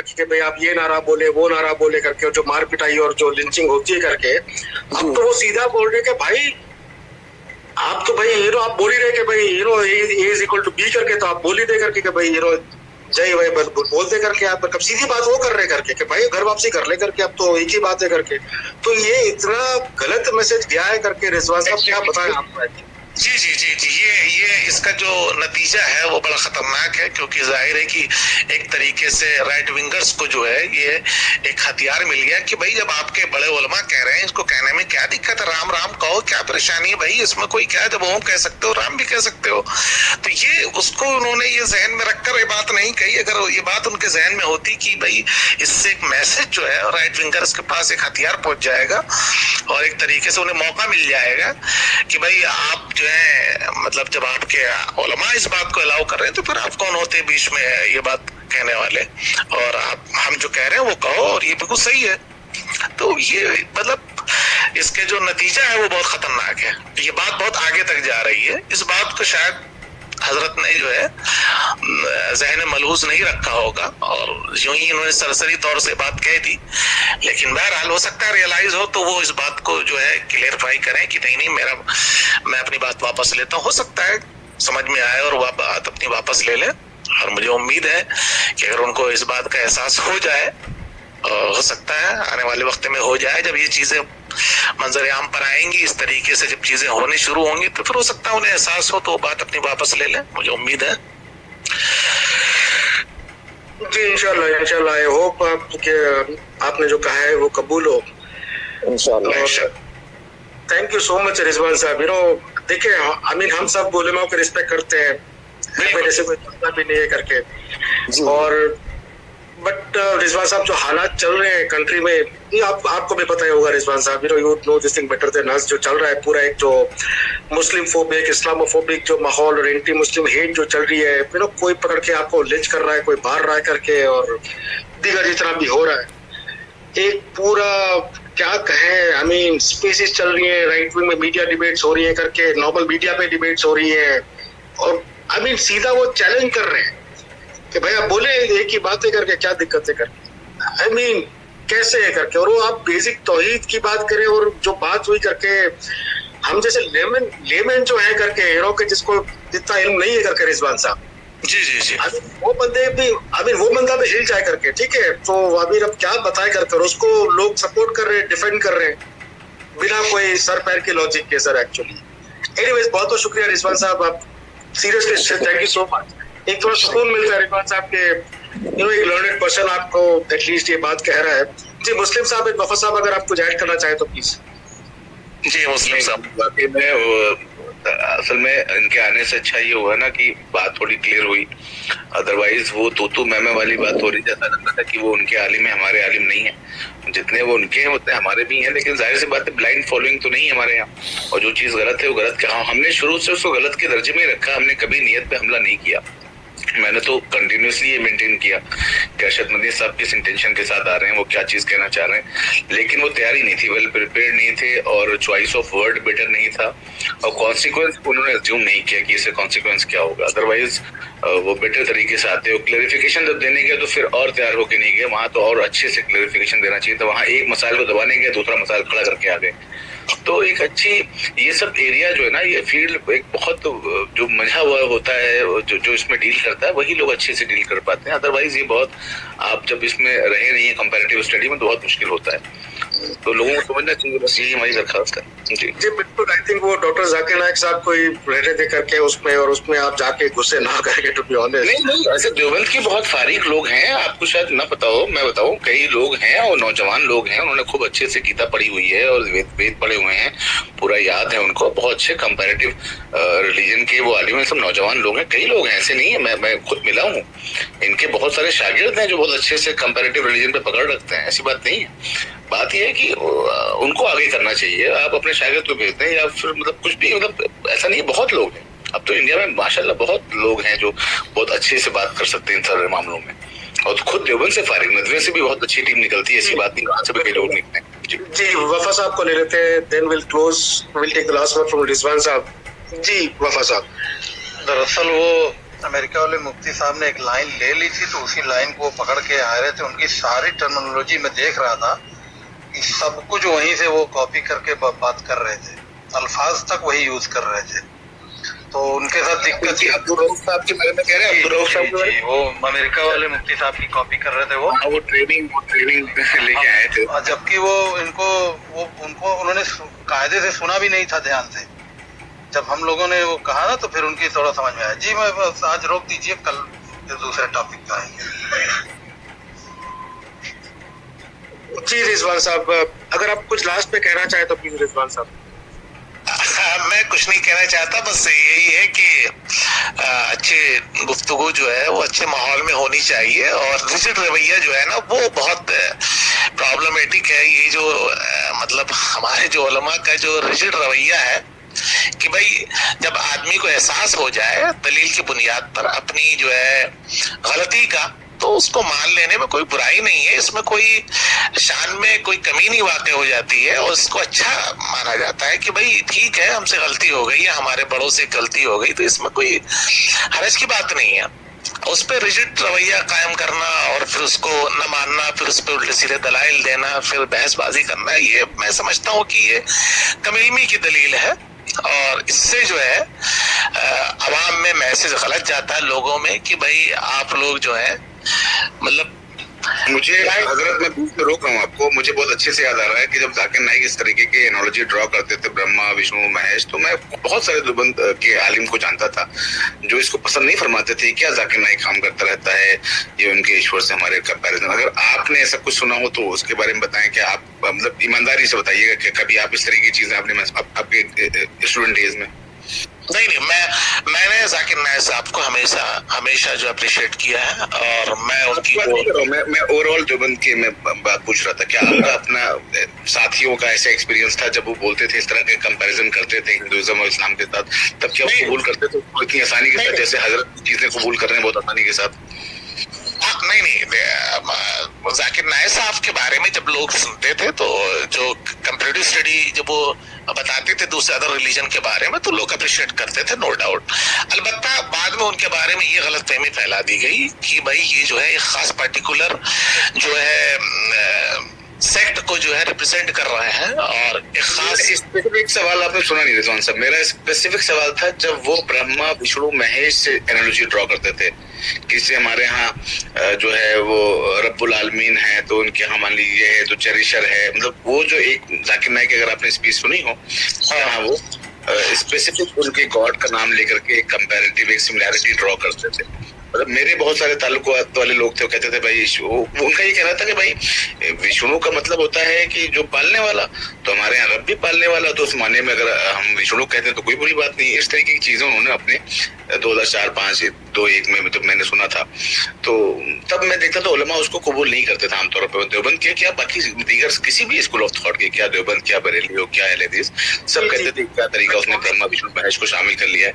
करके कि भाई आप ये नारा बोले वो नारा बोले करके, जो मार पिटाई और जो लिंचिंग होती है करके, अब तो वो सीधा बोल रहे कि भाई आप तो भाई आप बोल ही रहे कि भाई ए इज इक्वल टू बी करके, तो आप बोल ही दे करके कि भाई जय भाई बोल दे करके, आप कब सीधी बात वो कर रहे करके कि भाई घर वापसी कर ले करके, अब तो एक ही बात है करके। तो ये इतना गलत मैसेज दिया है करके रिजवान साहब, क्या बताएं आपको? जी जी जी जी ये इसका जो नतीजा है वो बड़ा खतरनाक है, क्योंकि जाहिर है कि एक तरीके से राइट विंगर्स को जो है ये एक हथियार मिल गया कि भाई जब आपके बड़े उलमा कह रहे हैं, इसको कहने में क्या दिक्कत है, राम राम कहो, क्या परेशानी है भाई, इसमें कोई क्या है, जब ओम कह सकते हो राम भी कह सकते हो। तो ये उसको उन्होंने ये जहन में रखकर ये बात नहीं कही। अगर ये बात उनके जहन में होती कि भाई इससे एक मैसेज जो है राइट विंगर्स के पास एक हथियार पहुंच जाएगा और एक तरीके से उन्हें मौका मिल जाएगा कि भाई आप जो है, मतलब जब आपके उलमा इस बात को अलाउ कर रहे हैं तो फिर आप कौन होते हैं बीच में ये बात कहने वाले, और आप हम जो कह रहे हैं वो कहो और ये बिल्कुल सही है। तो ये मतलब इसके जो नतीजा है वो बहुत खतरनाक है। ये बात बहुत आगे तक जा रही है। इस बात को शायद हजरत ने जो है ज़हन मलहूज नहीं रखा होगा और यूं ही इन्होंने सरसरी तौर से बात कह दी, लेकिन बहरहाल हो सकता है रियलाइज हो तो वो इस बात को जो है क्लियरफाई करें कि नहीं मैं अपनी बात वापस लेता हूँ। हो सकता है समझ में आए और वह बात अपनी वापस ले ले, और मुझे उम्मीद है कि अगर उनको इस बात का एहसास हो जाए, हो सकता है आने वाले वक्त में हो जाए, जब ये चीजें मंजर आम पर आएंगी, इस तरीके से जब चीजें होनी शुरू होंगी, तो फिर हो सकता है उन्हें एहसास हो तो वो बात अपनी वापस ले लें, मुझे उम्मीद है। जी इंशाल्लाह आई होप आपने जो कहा है वो कबूल हो इंशाल्लाह। Thank you so much Rizwan साहब। देखिए हम सब उलमा को रिस्पेक्ट करते हैं, मेरे से कोई पता भी नहीं है करके, और बट रिजवान साहब जो हालात चल रहे हैं कंट्री में, ये आपको भी पता ही होगा रिजवान साहब, you no this thing better than us, जो चल रहा है पूरा एक जो मुस्लिम फोबिक इस्लामोफोबिक जो माहौल और एंटी मुस्लिम हेट जो चल रही है, कोई पकड़ के आपको लिंच कर रहा है, कोई मार रहा है करके, और दीगर जितना भी हो रहा है, एक पूरा क्या कहें स्पेसिस चल रही है, राइट विंग में मीडिया डिबेट्स हो रही है करके, नॉर्मल मीडिया पे डिबेट्स हो रही है, और सीधा वो चैलेंज कर रहे हैं कि भाई आप बोले एक ही बात है करके, क्या दिक्कत है करके, कैसे है करके, और वो आप बेसिक तौहीद की बात करें, और जो बात हुई करके हम जैसे लेमन जो है करके के जिसको इतना इल्म नहीं है करके रिजवान साहब, जी जी जी वो बंदे भी वो बंदा भी हिल जाए करके, ठीक है, तो अब क्या बताए करके, उसको लोग सपोर्ट कर रहे हैं, डिफेंड कर रहे हैं बिना कोई सर पैर के लॉजिक के। सर एक्चुअली एनीवेज बहुत बहुत शुक्रिया रिजवान साहब, आप seriously thank you so much. एक थोड़ा सुकून मिलता है रिजवान साहब के, एक लर्नेड पर्सन आपको एटलीस्ट ये बात कह रहा है। जी मुस्लिम साहब, वफा साहब अगर आप कुछ ऐड करना चाहे तो प्लीज। जी मुस्लिम साहब, वाकई में असल में इनके आने से अच्छा ये हुआ ना कि बात थोड़ी क्लियर हुई, अदरवाइज वो तू मैमे वाली बात हो रही थी, ऐसा लगता था कि वो उनके आलिम है, हमारे आलिम नहीं है, जितने वो उनके हैं उतने हमारे भी हैं, लेकिन जाहिर सी बात है ब्लाइंड फॉलोइंग तो नहीं है हमारे यहाँ, और जो चीज गलत है वो गलत कहा, हमने शुरू से उसको गलत के दर्जे में ही रखा, हमने कभी नियत पे हमला नहीं किया। मैंने तो कंटिन्यूसली ये मेंटेन किया कि अरशद मदनी साहब किस इंटेंशन के साथ आ रहे हैं, वो क्या चीज कहना चाह रहे हैं, लेकिन वो तैयारी नहीं थी, वेल प्रिपेयर्ड नहीं थे, और चॉइस ऑफ वर्ड बेटर नहीं था, और कॉन्सिक्वेंस उन्होंने अज्यूम नहीं किया कि इससे कॉन्सिक्वेंस क्या होगा, अदरवाइज वो बेटर तरीके से आते हो। क्लैरिफिकेशन जब देने गया तो फिर और तैयार होके नहीं गए, वहां तो और अच्छे से क्लैरिफिकेशन देना चाहिए था, वहां एक मसाइल को दबाने गए, दूसरा मसाइल खड़ा करके आ गए। तो एक अच्छी ये सब एरिया जो है ना, ये फील्ड एक बहुत जो मजा हुआ होता है, जो इसमें डील करता है वही लोग अच्छे से डील कर पाते हैं, अदरवाइज ये बहुत आप जब इसमें रहे नहीं है कंपैरेटिव स्टडी में तो बहुत मुश्किल होता है, तो लोगों को समझना चाहिए, बस यही हमारी दरखास्त है। जी जी बिल्कुल, आई थिंक वो डॉक्टर जाकिर नाइक साहब को ही रहने दे करके उसमें, और उसमें आप जाके गुस्से ना करके, टू बी ऑनेस्ट। नहीं ऐसे देवबंद के बहुत फारिग लोग हैं, आपको शायद ना पता हो, मैं बताऊं, कई लोग हैं और नौजवान लोग हैं, उन्होंने खूब अच्छे से गीता पढ़ी हुई है और वेद पढ़े हुए हैं, पूरा याद है उनको, बहुत अच्छे कंपैरेटिव रिलीजन के वो आलिम, सब नौजवान लोग हैं, कई लोग हैं, ऐसे नहीं है, मैं खुद मिला हूँ, इनके बहुत सारे शागिर्द हैं जो बहुत अच्छे से कंपैरेटिव रिलीजन पे पकड़ रखते हैं, ऐसी बात नहीं है। बात यह है कि उनको आगे करना चाहिए, आप अपने शागिर्द को भेजते हैं या फिर मतलब कुछ भी, मतलब ऐसा नहीं है, बहुत लोग हैं अब तो इंडिया में माशाल्लाह, बहुत लोग हैं जो बहुत अच्छे से बात कर सकते हैं इन सारे मामलों में, और खुद देवबंद से फारिग नदवे से भी बहुत अच्छी टीम निकलती है, ऐसी बात नहीं, वहां से भी कई लोग निकलते हैं। जी वफा साहब को ले लेते हैं, then will take the last word from Rizwan साहब। जी वफा साहब, दरअसल वो अमेरिका वाले मुफ्ती साहब ने एक लाइन ले ली थी, तो उसी लाइन को वो पकड़ के आ रहे थे। उनकी सारी टर्मिनोलॉजी में देख रहा था कि सब कुछ वहीं से वो कॉपी करके बात कर रहे थे, अल्फाज तक वही यूज कर रहे थे। तो उनके साथ दिक्कत थी। अब्दुल रऊफ साहब के बारे में कह रहे हैं? अब्दुल रऊफ साहब के बारे में? वो अमेरिका वाले मुफ्ती साहब की कॉपी कर रहे थे वो। वो ट्रेनिंग लेके आए थे, जबकि वो उनको उन्होंने कायदे से सुना भी नहीं था ध्यान से। जब हम लोगों ने वो कहा ना, तो फिर उनकी थोड़ा समझ में आया। जी मैं बस आज रोक दीजिए, कल फिर दूसरे टॉपिक पे आएंगे। जी रिजवान साहब, अगर आप कुछ लास्ट में कहना चाहे तो प्लीज रिजवान साहब। मैं कुछ नहीं कहना चाहता, बस यही है कि अच्छे गुफ्तगू जो है वो अच्छे माहौल में होनी चाहिए, और रिजिड रवैया जो है ना वो बहुत प्रॉब्लमेटिक है। ये जो मतलब हमारे जो उलमा का जो रिजिड रवैया है कि भाई जब आदमी को एहसास हो जाए दलील की बुनियाद पर अपनी जो है गलती का, तो उसको मान लेने में कोई बुराई नहीं है। इसमें कोई शान में कोई कमी नहीं वाक़ हो जाती है, और उसको अच्छा माना जाता है कि भाई ठीक है, हमसे गलती हो गई है, हमारे बड़ों से गलती हो गई, तो इसमें कोई हर्ज की बात नहीं है। उस पर रिजिड रवैया कायम करना और फिर उसको न मानना, फिर उस पर उल्टे सीधे दलाइल देना, फिर बहसबाजी करना, ये मैं समझता हूँ कि ये कमीलमी की दलील है, और इससे जो है अवाम में मैसेज गलत जाता है लोगों में कि भाई आप लोग जो है मतलब। मुझे हजरत, मैं बीच में रोक रहा हूँ आपको, मुझे बहुत अच्छे से याद आ रहा है कि जब जाकिर नाइक इस तरीके की एनोलॉजी ड्रॉ करते थे, ब्रह्मा विष्णु महेश, तो मैं बहुत सारे देवबंद के आलिम को जानता था जो इसको पसंद नहीं फरमाते थे। क्या जाकिर नाइक काम करता रहता है, ये उनके ईश्वर से हमारे कंपैरिजन। अगर आपने ऐसा कुछ सुना हो तो उसके बारे में बताएं कि आप मतलब ईमानदारी से बताइएगा कि कभी आप इस तरह की चीजें आपने आपके स्टूडेंट डेज में? नहीं, मैंने जाकिर नाइक साहब को हमेशा जो अप्रिशिएट किया है, और मैं उनकी मैं ओवरऑल देवबंद की मैं बात पूछ रहा था। क्या आपका अपना साथियों का ऐसा एक्सपीरियंस था जब वो बोलते थे, इस तरह के कंपैरिजन करते थे हिंदुइज्म और इस्लाम के साथ, तब क्या वो कबूल करते थे इतनी आसानी के साथ जैसे हजरत चीजें कबूल कर रहे हैं बहुत आसानी के साथ? नहीं, जाकिर नाइक साहब के बारे में जब लोग सुनते थे, तो जो कंपैरेटिव स्टडी जब वो बताते थे दूसरे अदर रिलीजन के बारे में, तो लोग अप्रिशिएट करते थे, नो डाउट। अलबत्ता बाद में उनके बारे में ये गलतफहमी फैला दी गई कि भाई ये जो है एक खास पर्टिकुलर जो है सेक्ट को जो है रिप्रेजेंट कर रहे हैं, और एक खास स्पेसिफिक सवाल आपने सुना नहीं रिजवान साहब। मेरा स्पेसिफिक सवाल था, जब वो ब्रह्मा विष्णु महेश से एनालॉजी ड्रॉ करते थे कि हमारे यहाँ जो है वो रब्बुल आलमीन है, तो उनके यहाँ मान लीजिए तो चेरिशर है, मतलब वो जो एक जाकिर नाइक की अगर आपने स्पीच सुनी हो, हाँ वो स्पेसिफिक उनके गॉड का नाम लेकर के एक कंपैरेटिव एक सिमिलैरिटी ड्रॉ करते थे। मतलब मेरे बहुत सारे ताल्लुकात वाले लोग थे, वो कहते थे भाई उनका ये कहना था कि भाई विष्णु का मतलब होता है कि जो पालने वाला, तो हमारे यहाँ रब भी पालने वाला, तो उस माने में अगर हम विष्णु कहते हैं तो कोई बुरी बात नहीं। इस तरीके की चीजें उन्होंने अपने 2004-5 2-1 में जब मैंने सुना था, तो तब मैं देखता था उलमा उसको कबूल नहीं करते थे आमतौर पर। देवबंद के क्या बाकी दीगर किसी भी स्कूल ऑफ थॉट के, क्या देवबंद, क्या बरेली हो, क्या अहले हदीस, सब कहते थे क्या तरीका उसने ब्रह्मा विष्णु महेश को शामिल कर लिया है।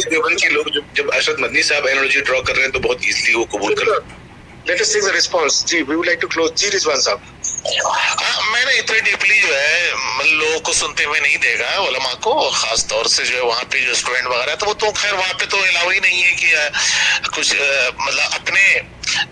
देवबंद के लोग जब अरशद मदनी साहब एनोलॉजी ड्रॉ कर रहे हैं तो बहुत इजीली वो कबूल कर रहे हैं। Let us take the response. Ji, we would like to close. जी रिजवान साहब। मैंने इतने डीपली जो है लोगों को सुनते हुए नहीं देखा है, उलमा को, खास तौर से जो है वहाँ पे जो स्टूडेंट वगैरह, तो वो तो खैर वहाँ पे तो अलाउ ही नहीं है कि कुछ मतलब अपने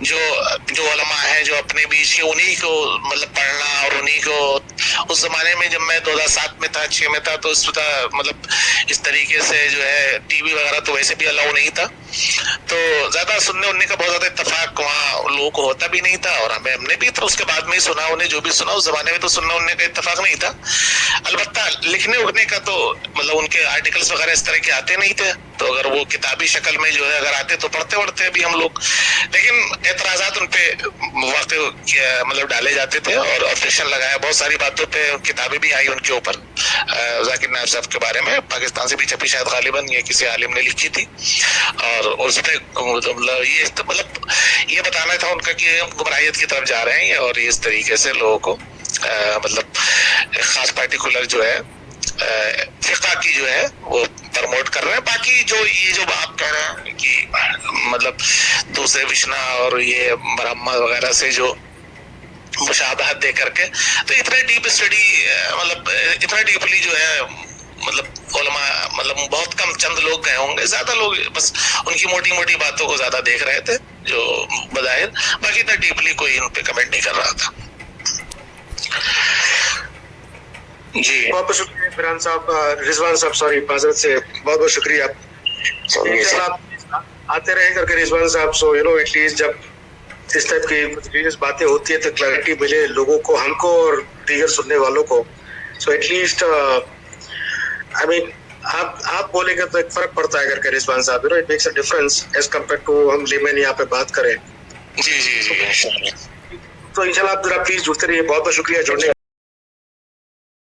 जो उलमा है जो अपने बीच के उन्हीं को मतलब पढ़ना, और उन्हीं को उस जमाने में जब मैं 2007 में था 6 में था, तो इस मतलब इस तरीके से जो है टीवी वगैरह तो वैसे भी अलाउ नहीं था, तो ज्यादा सुनने उनने का बहुत ज्यादा इत्तेफाक वहाँ लोगों को होता भी नहीं था, और हमने भी तो उसके बाद में ही सुना, उन्हें जो भी सुना उस जमाने में तो सुनना उनने का इत्तेफाक नहीं था। अलबत्ता लिखने उठने का तो मतलब उनके आर्टिकल्स वगैरह इस तरह के आते नहीं थे, तो अगर वो किताबी शक्ल में जो है अगर आते तो पढ़ते वढ़ते भी हम लोग, लेकिन एतराजात उन पे वाक़ई मतलब डाले जाते थे, और ऑब्जेक्शन लगाया बहुत सारी बातों पे, किताबें भी आई उनके ऊपर। जाकिर नाइक साहब के बारे में पाकिस्तान से भी छपी, शायद गालिबन ये किसी आलिम ने लिखी थी, और उस पे मतलब ये बताना था उनका कि गुमराहियत की तरफ जा रहे हैं, और इस तरीके से लोगों को मतलब खास पार्टिकुलर जो है फिक़ा की जो है वो प्रमोट कर रहे हैं। बाकी जो ये जो आप कह रहे हैं कि मतलब दूसरे विष्णु और ये ब्रह्मा वगैरह से जो मुशाबहत दे करके, तो इतने डीप स्टडी मतलब इतना डीपली जो है मतलब उलमा मतलब बहुत कम चंद लोग गए होंगे, ज्यादा लोग बस उनकी मोटी मोटी बातों को ज्यादा देख रहे थे जो बजाहिर, बाकी इतना डीपली कोई उन पे कमेंट नहीं कर रहा था। जी बहुत बहुत शुक्रिया इमरान साहब, रिजवान साहब सॉरी माजरत से बहुत बहुत शुक्रिया। इंशाल्लाह आप आते रहे करके रिजवान साहब, सो यू नो एटलीस्ट जब इस टाइप की सीरियस बातें होती है तो क्लैरिटी मिले लोगों को, हमको और दीगर सुनने वालों को। सो एटलीस्ट आई मीन आप बोलेंगे तो एक फर्क पड़ता है करके रिजवान साहब, you know it makes a difference as compare to हम लेमन यहाँ पे बात करें। जी जी जी इंशाल्लाह। तो इंशाल्लाह आप जरा प्लीज जुड़ते रहिए। बहुत बहुत शुक्रिया जुड़ने